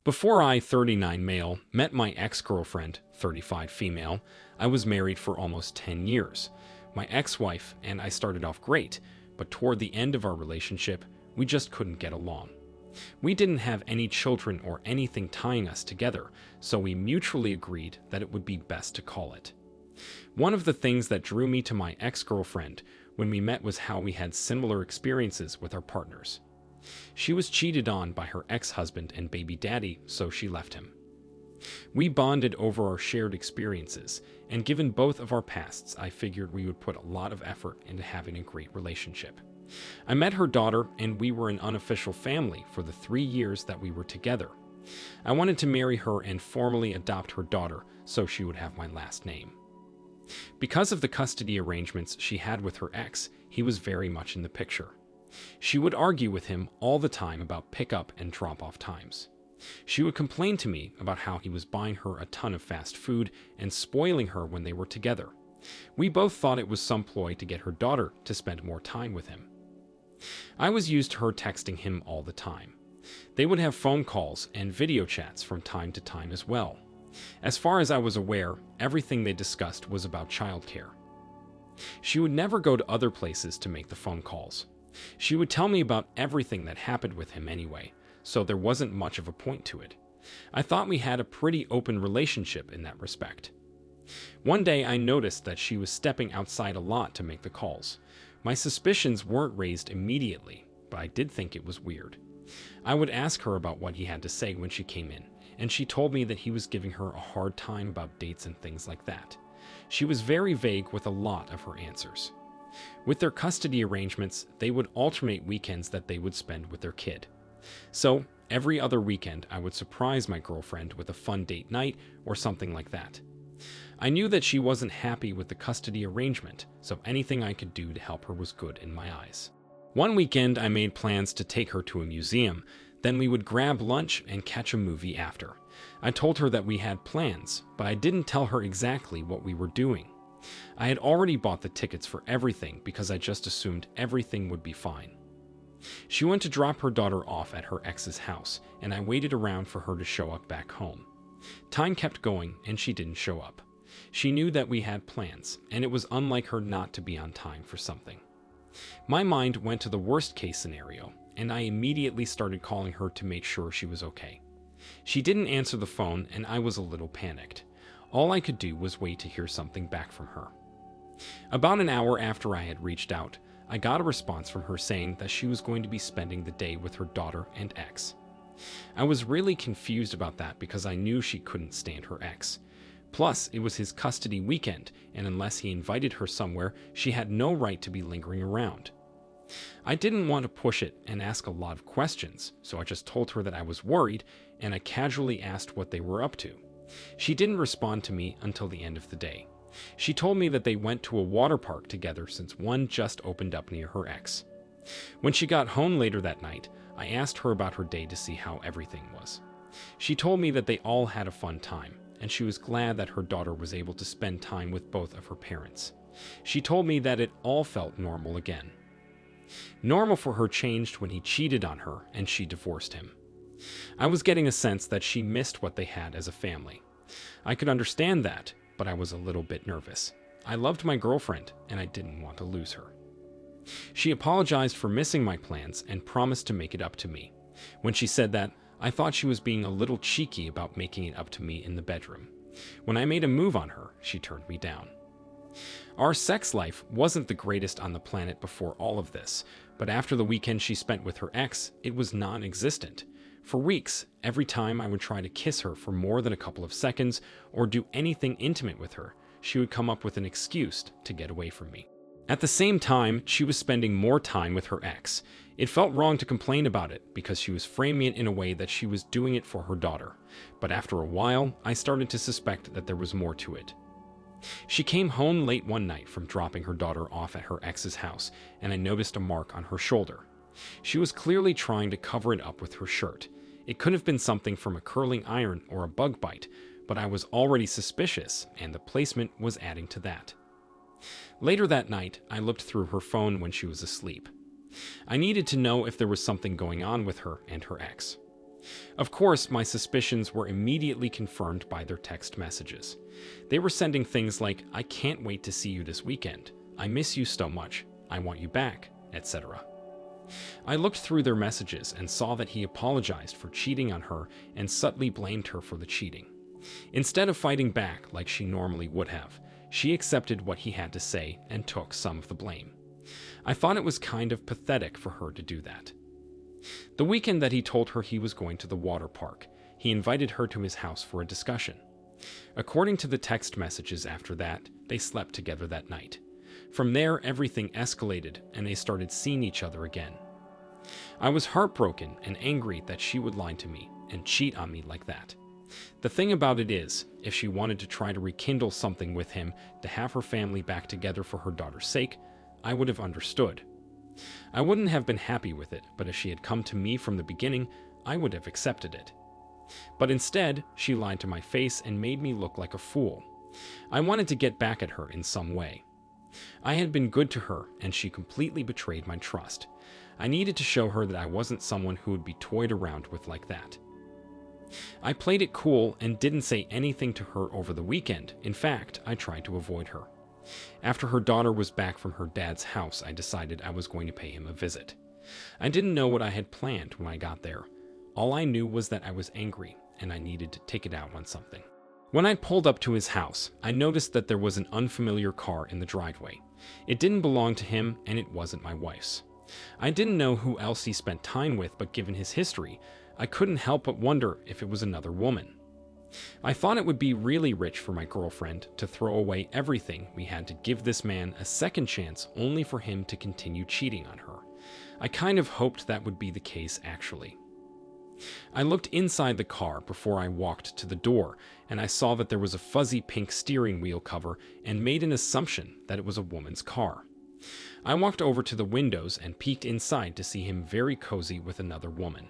Before I, 39 male, met my ex-girlfriend, 35 female, I was married for almost 10 years. My ex-wife and I started off great, but toward the end of our relationship, we just couldn't get along. We didn't have any children or anything tying us together, so we mutually agreed that it would be best to call it. One of the things that drew me to my ex-girlfriend when we met was how we had similar experiences with our partners. She was cheated on by her ex-husband and baby daddy, so she left him. We bonded over our shared experiences, and given both of our pasts, I figured we would put a lot of effort into having a great relationship. I met her daughter, and we were an unofficial family for the 3 years that we were together. I wanted to marry her and formally adopt her daughter, so she would have my last name. Because of the custody arrangements she had with her ex, he was very much in the picture. She would argue with him all the time about pickup and drop-off times. She would complain to me about how he was buying her a ton of fast food and spoiling her when they were together. We both thought it was some ploy to get her daughter to spend more time with him. I was used to her texting him all the time. They would have phone calls and video chats from time to time as well. As far as I was aware, everything they discussed was about childcare. She would never go to other places to make the phone calls. She would tell me about everything that happened with him anyway, so there wasn't much of a point to it. I thought we had a pretty open relationship in that respect. One day I noticed that she was stepping outside a lot to make the calls. My suspicions weren't raised immediately, but I did think it was weird. I would ask her about what he had to say when she came in, and she told me that he was giving her a hard time about dates and things like that. She was very vague with a lot of her answers. With their custody arrangements, they would alternate weekends that they would spend with their kid. So, every other weekend, I would surprise my girlfriend with a fun date night or something like that. I knew that she wasn't happy with the custody arrangement, so anything I could do to help her was good in my eyes. One weekend, I made plans to take her to a museum, then we would grab lunch and catch a movie after. I told her that we had plans, but I didn't tell her exactly what we were doing. I had already bought the tickets for everything because I just assumed everything would be fine. She went to drop her daughter off at her ex's house, and I waited around for her to show up back home. Time kept going, and she didn't show up. She knew that we had plans, and it was unlike her not to be on time for something. My mind went to the worst-case scenario, and I immediately started calling her to make sure she was okay. She didn't answer the phone, and I was a little panicked. All I could do was wait to hear something back from her. About an hour after I had reached out, I got a response from her saying that she was going to be spending the day with her daughter and ex. I was really confused about that because I knew she couldn't stand her ex. Plus, it was his custody weekend, and unless he invited her somewhere, she had no right to be lingering around. I didn't want to push it and ask a lot of questions, so I just told her that I was worried, and I casually asked what they were up to. She didn't respond to me until the end of the day. She told me that they went to a water park together since one just opened up near her ex. When she got home later that night, I asked her about her day to see how everything was. She told me that they all had a fun time, and she was glad that her daughter was able to spend time with both of her parents. She told me that it all felt normal again. Normal for her changed when he cheated on her and she divorced him. I was getting a sense that she missed what they had as a family. I could understand that, but I was a little bit nervous. I loved my girlfriend, and I didn't want to lose her. She apologized for missing my plans and promised to make it up to me. When she said that, I thought she was being a little cheeky about making it up to me in the bedroom. When I made a move on her, she turned me down. Our sex life wasn't the greatest on the planet before all of this, but after the weekend she spent with her ex, it was non-existent. For weeks, every time I would try to kiss her for more than a couple of seconds or do anything intimate with her, she would come up with an excuse to get away from me. At the same time, she was spending more time with her ex. It felt wrong to complain about it because she was framing it in a way that she was doing it for her daughter. But after a while, I started to suspect that there was more to it. She came home late one night from dropping her daughter off at her ex's house, and I noticed a mark on her shoulder. She was clearly trying to cover it up with her shirt. It could have been something from a curling iron or a bug bite, but I was already suspicious, and the placement was adding to that. Later that night, I looked through her phone when she was asleep. I needed to know if there was something going on with her and her ex. Of course, my suspicions were immediately confirmed by their text messages. They were sending things like, "I can't wait to see you this weekend. I miss you so much. I want you back," etc. I looked through their messages and saw that he apologized for cheating on her and subtly blamed her for the cheating. Instead of fighting back like she normally would have, she accepted what he had to say and took some of the blame. I thought it was kind of pathetic for her to do that. The weekend that he told her he was going to the water park, he invited her to his house for a discussion. According to the text messages after that, they slept together that night. From there, everything escalated and they started seeing each other again. I was heartbroken and angry that she would lie to me and cheat on me like that. The thing about it is, if she wanted to try to rekindle something with him to have her family back together for her daughter's sake, I would have understood. I wouldn't have been happy with it, but if she had come to me from the beginning, I would have accepted it. But instead, she lied to my face and made me look like a fool. I wanted to get back at her in some way. I had been good to her, and she completely betrayed my trust. I needed to show her that I wasn't someone who would be toyed around with like that. I played it cool and didn't say anything to her over the weekend. In fact, I tried to avoid her. After her daughter was back from her dad's house, I decided I was going to pay him a visit. I didn't know what I had planned when I got there. All I knew was that I was angry, and I needed to take it out on something. When I pulled up to his house, I noticed that there was an unfamiliar car in the driveway. It didn't belong to him, and it wasn't my wife's. I didn't know who else he spent time with, but given his history, I couldn't help but wonder if it was another woman. I thought it would be really rich for my girlfriend to throw away everything we had to give this man a second chance only for him to continue cheating on her. I kind of hoped that would be the case, actually. I looked inside the car before I walked to the door, and I saw that there was a fuzzy pink steering wheel cover and made an assumption that it was a woman's car. I walked over to the windows and peeked inside to see him very cozy with another woman.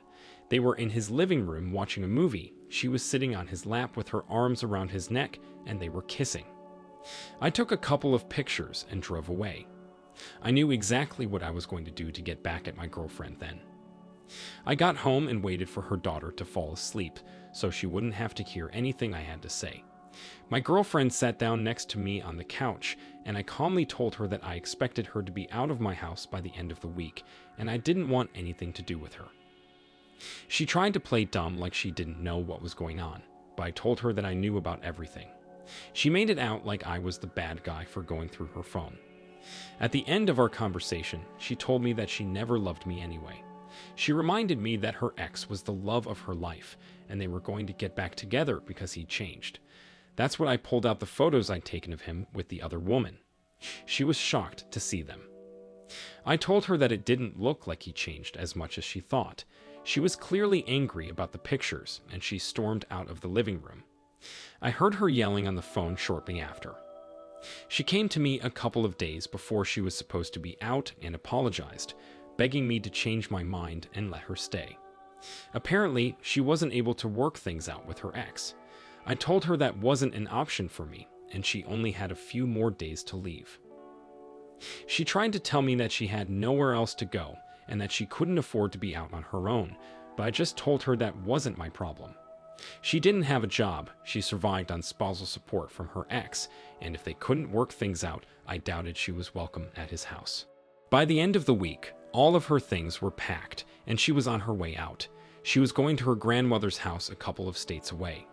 They were in his living room watching a movie. She was sitting on his lap with her arms around his neck, and they were kissing. I took a couple of pictures and drove away. I knew exactly what I was going to do to get back at my girlfriend then. I got home and waited for her daughter to fall asleep so she wouldn't have to hear anything I had to say. My girlfriend sat down next to me on the couch, and I calmly told her that I expected her to be out of my house by the end of the week, and I didn't want anything to do with her. She tried to play dumb like she didn't know what was going on, but I told her that I knew about everything. She made it out like I was the bad guy for going through her phone. At the end of our conversation, she told me that she never loved me anyway. She reminded me that her ex was the love of her life, and they were going to get back together because he'd changed. That's when I pulled out the photos I'd taken of him with the other woman. She was shocked to see them. I told her that it didn't look like he changed as much as she thought. She was clearly angry about the pictures, and she stormed out of the living room. I heard her yelling on the phone shortly after. She came to me a couple of days before she was supposed to be out and apologized, begging me to change my mind and let her stay. Apparently, she wasn't able to work things out with her ex. I told her that wasn't an option for me, and she only had a few more days to leave. She tried to tell me that she had nowhere else to go, and that she couldn't afford to be out on her own, but I just told her that wasn't my problem. She didn't have a job, she survived on spousal support from her ex, and if they couldn't work things out, I doubted she was welcome at his house. By the end of the week, all of her things were packed, and she was on her way out. She was going to her grandmother's house a couple of states away.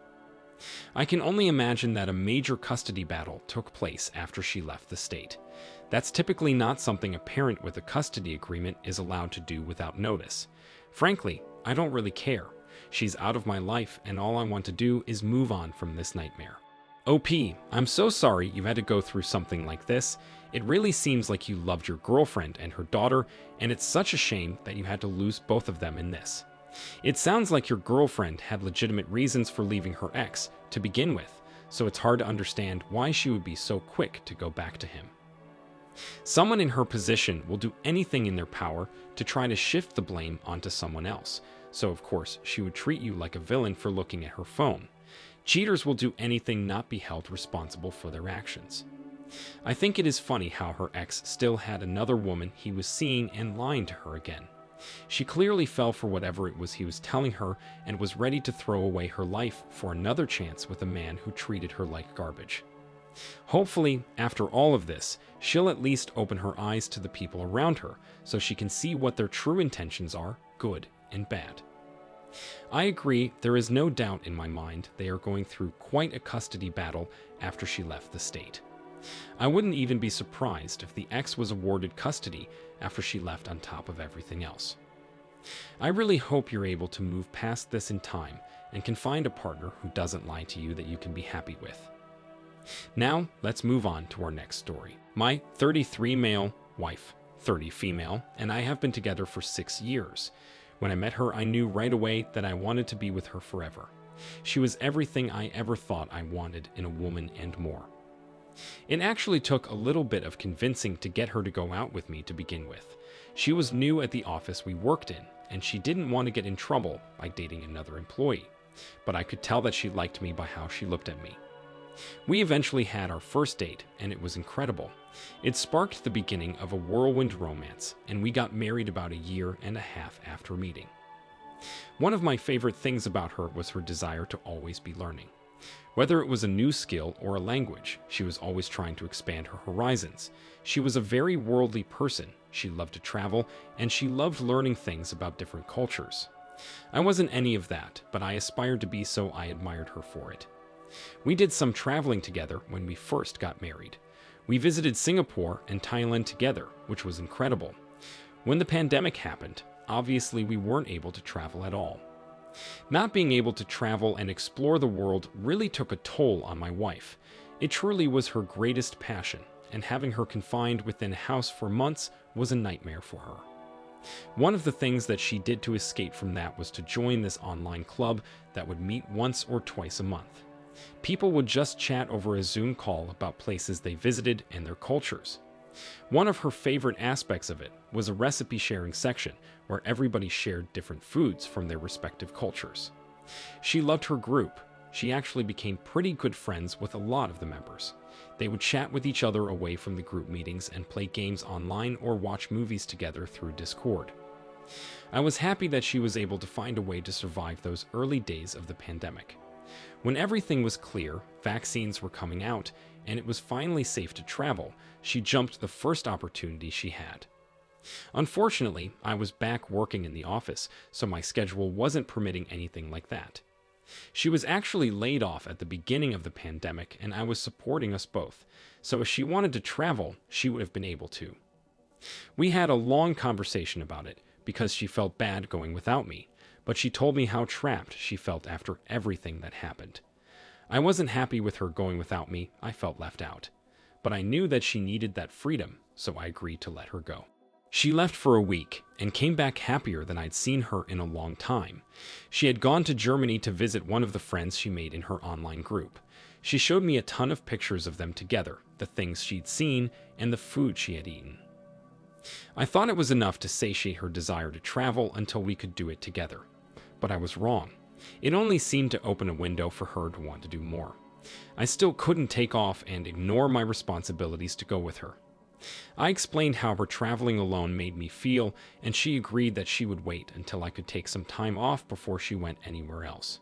I can only imagine that a major custody battle took place after she left the state. That's typically not something a parent with a custody agreement is allowed to do without notice. Frankly, I don't really care. She's out of my life, and all I want to do is move on from this nightmare. OP, I'm so sorry you had to go through something like this. It really seems like you loved your girlfriend and her daughter, and it's such a shame that you had to lose both of them in this. It sounds like your girlfriend had legitimate reasons for leaving her ex to begin with, so it's hard to understand why she would be so quick to go back to him. Someone in her position will do anything in their power to try to shift the blame onto someone else, so of course she would treat you like a villain for looking at her phone. Cheaters will do anything not be held responsible for their actions. I think it is funny how her ex still had another woman he was seeing and lying to her again. She clearly fell for whatever it was he was telling her and was ready to throw away her life for another chance with a man who treated her like garbage. Hopefully, after all of this, she'll at least open her eyes to the people around her so she can see what their true intentions are, good and bad. I agree, there is no doubt in my mind they are going through quite a custody battle after she left the state. I wouldn't even be surprised if the ex was awarded custody after she left on top of everything else. I really hope you're able to move past this in time and can find a partner who doesn't lie to you that you can be happy with. Now, let's move on to our next story. My 33 male wife, 30 female, and I have been together for 6 years. When I met her, I knew right away that I wanted to be with her forever. She was everything I ever thought I wanted in a woman and more. It actually took a little bit of convincing to get her to go out with me to begin with. She was new at the office we worked in, and she didn't want to get in trouble by dating another employee. But I could tell that she liked me by how she looked at me. We eventually had our first date, and it was incredible. It sparked the beginning of a whirlwind romance, and we got married about a year and a half after meeting. One of my favorite things about her was her desire to always be learning. Whether it was a new skill or a language, she was always trying to expand her horizons. She was a very worldly person. She loved to travel, and she loved learning things about different cultures. I wasn't any of that, but I aspired to be, so I admired her for it. We did some traveling together when we first got married. We visited Singapore and Thailand together, which was incredible. When the pandemic happened, obviously we weren't able to travel at all. Not being able to travel and explore the world really took a toll on my wife. It truly was her greatest passion, and having her confined within a house for months was a nightmare for her. One of the things that she did to escape from that was to join this online club that would meet once or twice a month. People would just chat over a Zoom call about places they visited and their cultures. One of her favorite aspects of it was a recipe sharing section where everybody shared different foods from their respective cultures. She loved her group. She actually became pretty good friends with a lot of the members. They would chat with each other away from the group meetings and play games online or watch movies together through Discord. I was happy that she was able to find a way to survive those early days of the pandemic. When everything was clear, vaccines were coming out, and it was finally safe to travel, she jumped the first opportunity she had. Unfortunately, I was back working in the office, so my schedule wasn't permitting anything like that. She was actually laid off at the beginning of the pandemic, and I was supporting us both, so if she wanted to travel, she would have been able to. We had a long conversation about it, because she felt bad going without me, but she told me how trapped she felt after everything that happened. I wasn't happy with her going without me. I felt left out. But I knew that she needed that freedom, so I agreed to let her go. She left for a week and came back happier than I'd seen her in a long time. She had gone to Germany to visit one of the friends she made in her online group. She showed me a ton of pictures of them together, the things she'd seen, and the food she had eaten. I thought it was enough to satiate her desire to travel until we could do it together. But I was wrong. It only seemed to open a window for her to want to do more. I still couldn't take off and ignore my responsibilities to go with her. I explained how her traveling alone made me feel, and she agreed that she would wait until I could take some time off before she went anywhere else.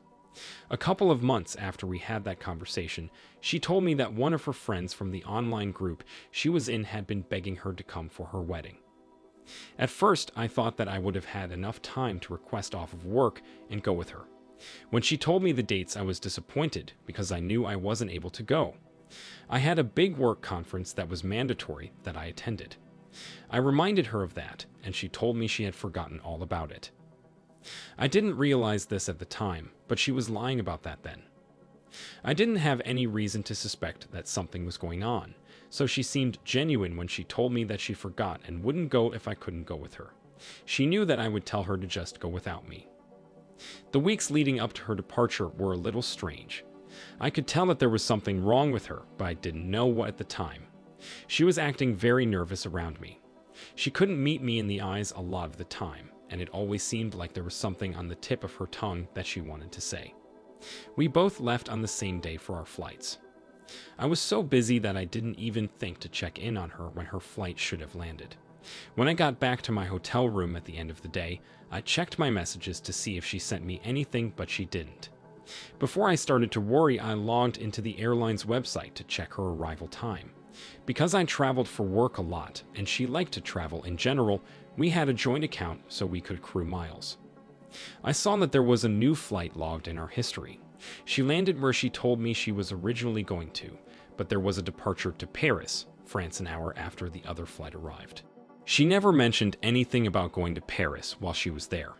A couple of months after we had that conversation, she told me that one of her friends from the online group she was in had been begging her to come for her wedding. At first, I thought that I would have had enough time to request off of work and go with her. When she told me the dates, I was disappointed because I knew I wasn't able to go. I had a big work conference that was mandatory that I attended. I reminded her of that, and she told me she had forgotten all about it. I didn't realize this at the time, but she was lying about that then. I didn't have any reason to suspect that something was going on, so she seemed genuine when she told me that she forgot and wouldn't go if I couldn't go with her. She knew that I would tell her to just go without me. The weeks leading up to her departure were a little strange. I could tell that there was something wrong with her, but I didn't know what at the time. She was acting very nervous around me. She couldn't meet me in the eyes a lot of the time, and it always seemed like there was something on the tip of her tongue that she wanted to say. We both left on the same day for our flights. I was so busy that I didn't even think to check in on her when her flight should have landed. When I got back to my hotel room at the end of the day, I checked my messages to see if she sent me anything, but she didn't. Before I started to worry, I logged into the airline's website to check her arrival time. Because I traveled for work a lot, and she liked to travel in general, we had a joint account so we could accrue miles. I saw that there was a new flight logged in our history. She landed where she told me she was originally going to, but there was a departure to Paris, France, an hour after the other flight arrived. She never mentioned anything about going to Paris while she was there.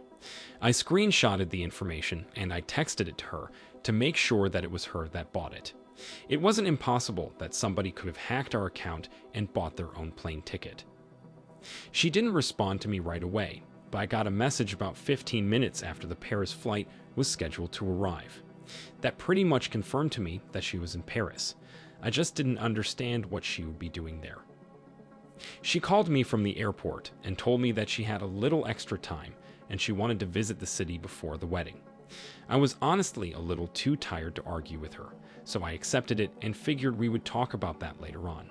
I screenshotted the information and I texted it to her to make sure that it was her that bought it. It wasn't impossible that somebody could have hacked our account and bought their own plane ticket. She didn't respond to me right away, but I got a message about 15 minutes after the Paris flight was scheduled to arrive. That pretty much confirmed to me that she was in Paris. I just didn't understand what she would be doing there. She called me from the airport and told me that she had a little extra time and she wanted to visit the city before the wedding. I was honestly a little too tired to argue with her, so I accepted it and figured we would talk about that later on.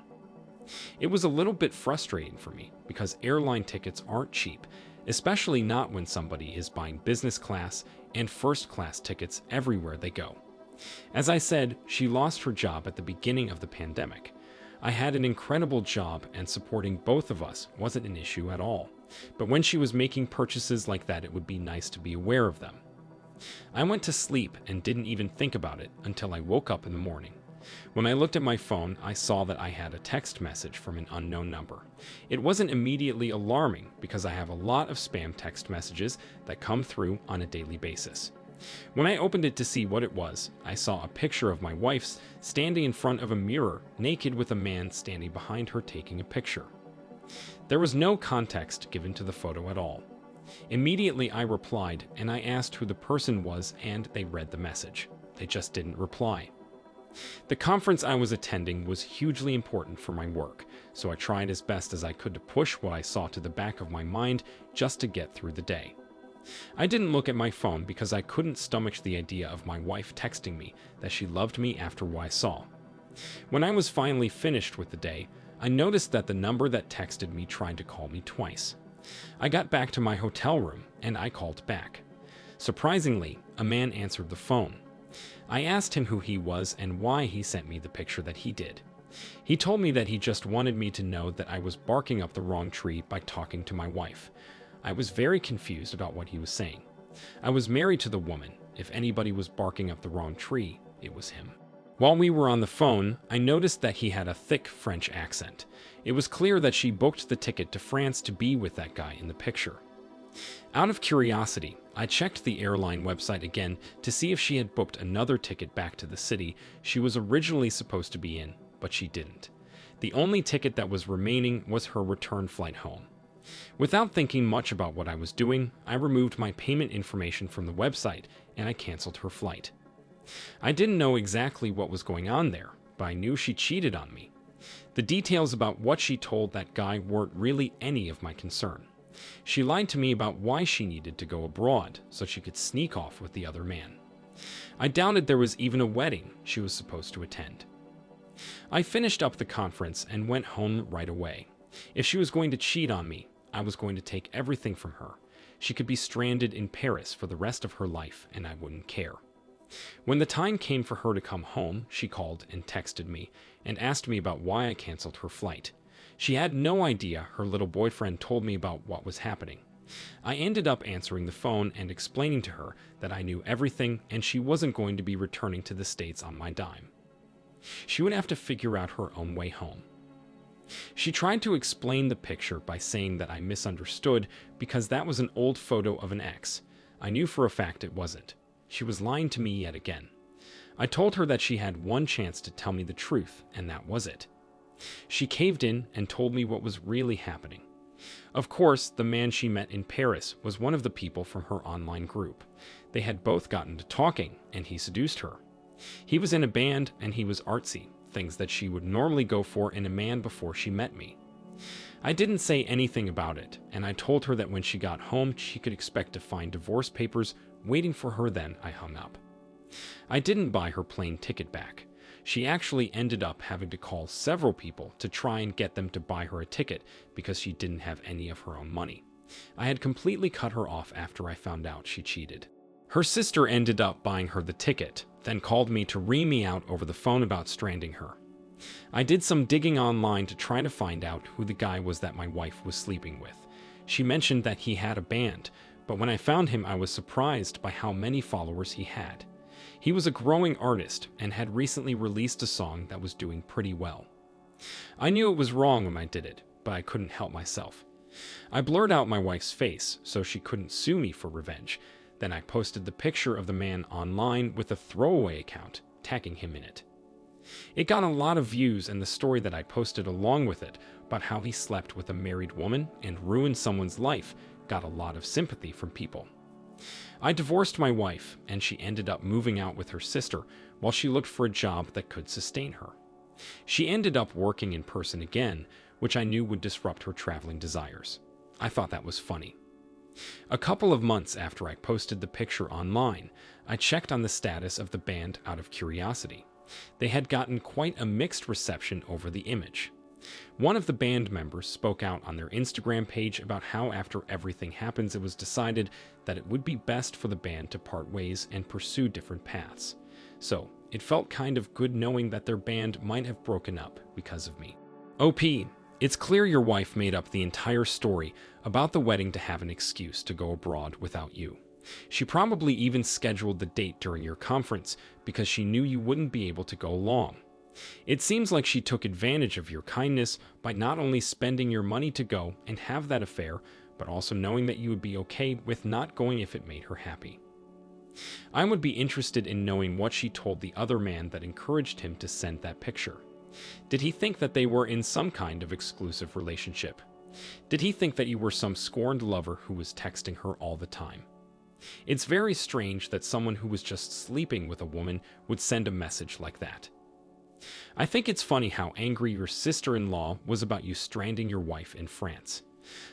It was a little bit frustrating for me because airline tickets aren't cheap, especially not when somebody is buying business class and first class tickets everywhere they go. As I said, she lost her job at the beginning of the pandemic. I had an incredible job and supporting both of us wasn't an issue at all. But when she was making purchases like that, it would be nice to be aware of them. I went to sleep and didn't even think about it until I woke up in the morning. When I looked at my phone, I saw that I had a text message from an unknown number. It wasn't immediately alarming because I have a lot of spam text messages that come through on a daily basis. When I opened it to see what it was, I saw a picture of my wife's standing in front of a mirror, naked with a man standing behind her taking a picture. There was no context given to the photo at all. Immediately I replied and I asked who the person was and they read the message. They just didn't reply. The conference I was attending was hugely important for my work, so I tried as best as I could to push what I saw to the back of my mind just to get through the day. I didn't look at my phone because I couldn't stomach the idea of my wife texting me that she loved me after what I saw. When I was finally finished with the day, I noticed that the number that texted me tried to call me twice. I got back to my hotel room and I called back. Surprisingly, a man answered the phone. I asked him who he was and why he sent me the picture that he did. He told me that he just wanted me to know that I was barking up the wrong tree by talking to my wife. I was very confused about what he was saying. I was married to the woman. If anybody was barking up the wrong tree, it was him. While we were on the phone, I noticed that he had a thick French accent. It was clear that she booked the ticket to France to be with that guy in the picture. Out of curiosity, I checked the airline website again to see if she had booked another ticket back to the city she was originally supposed to be in, but she didn't. The only ticket that was remaining was her return flight home. Without thinking much about what I was doing, I removed my payment information from the website and I canceled her flight. I didn't know exactly what was going on there, but I knew she cheated on me. The details about what she told that guy weren't really any of my concern. She lied to me about why she needed to go abroad so she could sneak off with the other man. I doubted there was even a wedding she was supposed to attend. I finished up the conference and went home right away. If she was going to cheat on me, I was going to take everything from her. She could be stranded in Paris for the rest of her life and I wouldn't care. When the time came for her to come home, she called and texted me and asked me about why I canceled her flight. She had no idea her little boyfriend told me about what was happening. I ended up answering the phone and explaining to her that I knew everything and she wasn't going to be returning to the States on my dime. She would have to figure out her own way home. She tried to explain the picture by saying that I misunderstood because that was an old photo of an ex. I knew for a fact it wasn't. She was lying to me yet again. I told her that she had one chance to tell me the truth, and that was it. She caved in and told me what was really happening. Of course, the man she met in Paris was one of the people from her online group. They had both gotten to talking, and he seduced her. He was in a band, and he was artsy, things that she would normally go for in a man before she met me. I didn't say anything about it, and I told her that when she got home, she could expect to find divorce papers waiting for her. Then I hung up. I didn't buy her plane ticket back. She actually ended up having to call several people to try and get them to buy her a ticket because she didn't have any of her own money. I had completely cut her off after I found out she cheated. Her sister ended up buying her the ticket, then called me to ream me out over the phone about stranding her. I did some digging online to try to find out who the guy was that my wife was sleeping with. She mentioned that he had a band, but when I found him, I was surprised by how many followers he had. He was a growing artist and had recently released a song that was doing pretty well. I knew it was wrong when I did it, but I couldn't help myself. I blurred out my wife's face so she couldn't sue me for revenge. Then I posted the picture of the man online with a throwaway account, tagging him in it. It got a lot of views, and the story that I posted along with it about how he slept with a married woman and ruined someone's life got a lot of sympathy from people. I divorced my wife, and she ended up moving out with her sister while she looked for a job that could sustain her. She ended up working in person again, which I knew would disrupt her traveling desires. I thought that was funny. A couple of months after I posted the picture online, I checked on the status of the band out of curiosity. They had gotten quite a mixed reception over the image. One of the band members spoke out on their Instagram page about how after everything happens, it was decided that it would be best for the band to part ways and pursue different paths. So, it felt kind of good knowing that their band might have broken up because of me. OP, it's clear your wife made up the entire story about the wedding to have an excuse to go abroad without you. She probably even scheduled the date during your conference because she knew you wouldn't be able to go along. It seems like she took advantage of your kindness by not only spending your money to go and have that affair, but also knowing that you would be okay with not going if it made her happy. I would be interested in knowing what she told the other man that encouraged him to send that picture. Did he think that they were in some kind of exclusive relationship? Did he think that you were some scorned lover who was texting her all the time? It's very strange that someone who was just sleeping with a woman would send a message like that. I think it's funny how angry your sister-in-law was about you stranding your wife in France.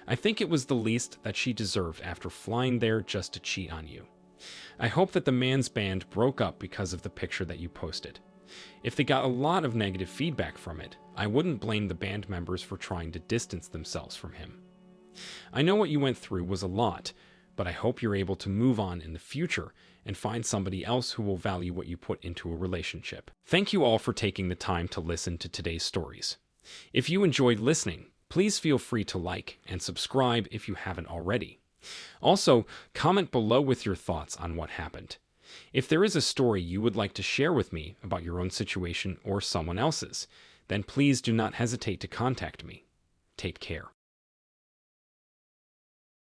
I think it was the least that she deserved after flying there just to cheat on you. I hope that the man's band broke up because of the picture that you posted. If they got a lot of negative feedback from it, I wouldn't blame the band members for trying to distance themselves from him. I know what you went through was a lot, but I hope you're able to move on in the future and find somebody else who will value what you put into a relationship. Thank you all for taking the time to listen to today's stories. If you enjoyed listening, please feel free to like and subscribe if you haven't already. Also, comment below with your thoughts on what happened. If there is a story you would like to share with me about your own situation or someone else's, then please do not hesitate to contact me. Take care.